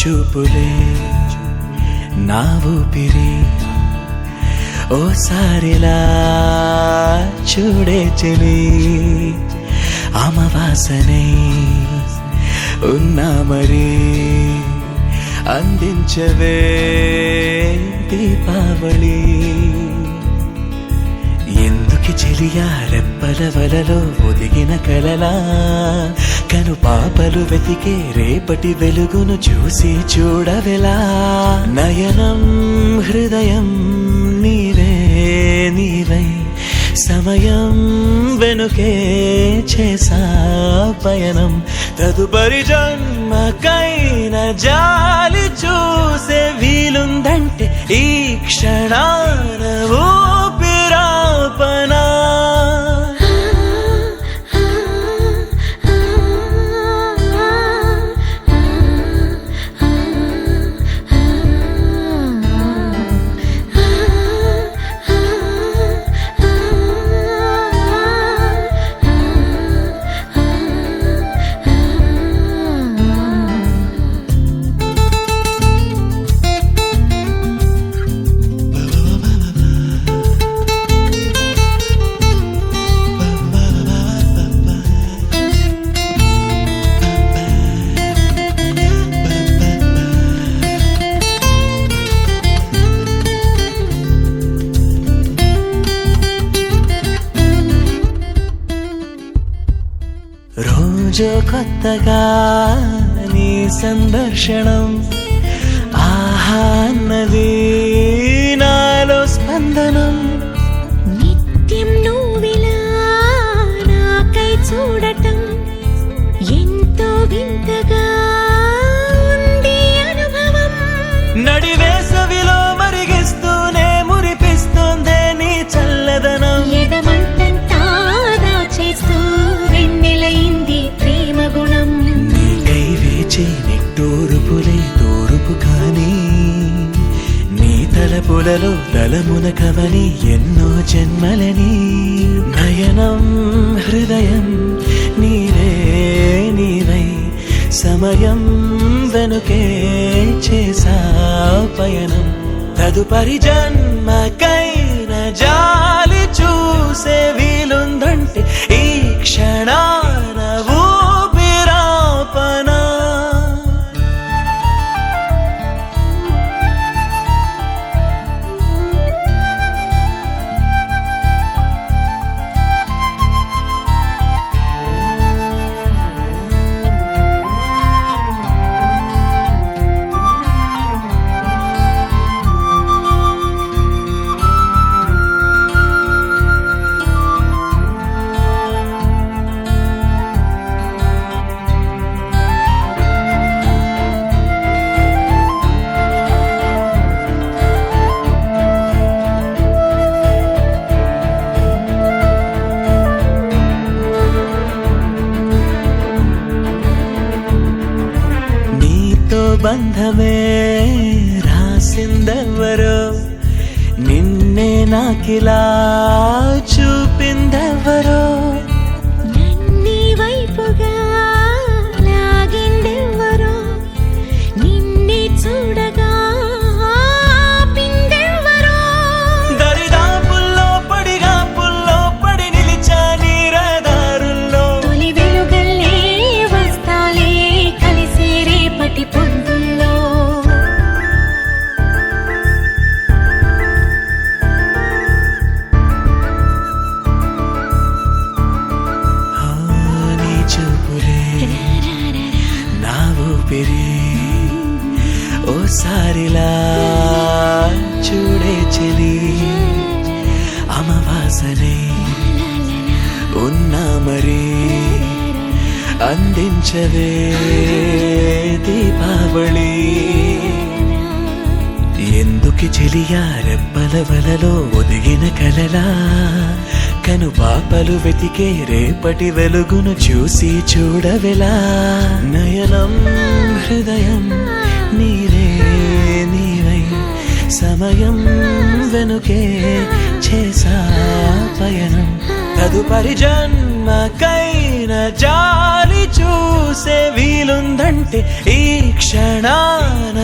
చూపులే నా ఊపిరి ఓసారిలా చూడే చెలి అమవాసనే ఉన్నా మరి అందించవే దీపావళి ఎందుకి చెలియా రెప్పల వలలో ఒదిగిన కలలా కను పాపలు వెతికే రేపటి వెలుగును చూసి చూడవెలా నయనం హృదయం నీవే నీవై సమయం వెనుకే చేసా పయనం తదుపరి జన్మకైన జాలి చూసే వీలుందంటే ఈ క్షణాన ఊపిరాపనా రోజు కొత్తగా నీ సందర్శనం ఆహా అన్నది నాలో స్పందనం నిత్యం నువ్విలా నాకై చూడటం ఎంతో వింతగా ఉంది అనుభవం నడివేసవిలో మరిగిస్తూనే మురిపిస్తోందే నీ చల్లదనం ఎదమంతంతా దాచేస్తూ వెన్నెలైంది ప్రేమ గుణం నీకై వేచే నిట్టూరుపులే తూరుపు కానీ నీ తలపులలో దళమున కవని ఎన్నో జన్మలని నయనం హృదయం నీవే నీవై సమయం వెనుకే చేసా పయనం తదుపరి జన్మకైన జాలి చూసే వీలుందంటే ఈ క్షణాన ఊపిరాపనా బంధమే రాసిందెవరో నిన్నే నాకిలా చూపిందెవరో నన్ని వైపుగా లాగిందెవరో నిన్నే చూడగా ఆపిందెవరో దరిదాపుల్లో పడిగాపుల్లో పడి నిలిచా నీ రహదారుల్లో తొలి వెలుగల్లే వస్తాలే కలిసే రేపటి పొద్దుల్లో నీ చూపులే నా ఊపిరి ఓసారిలా చూడే చెలి అమవాసనే ఉన్నా మరి అందించవే దీపావళి ఎందుకి చెలియా రెప్పల వలలో ఒదిగిన కలలా కను పాపలు వెతికే రేపటి వెలుగును చూసి చూడవెలా నయనం హృదయం నీవే నీవై సమయం వెనుకే చేసా పయనం తదుపరి జన్మకైన జాలి చూసి చూసే వీలుందంటే ఈ క్షణాన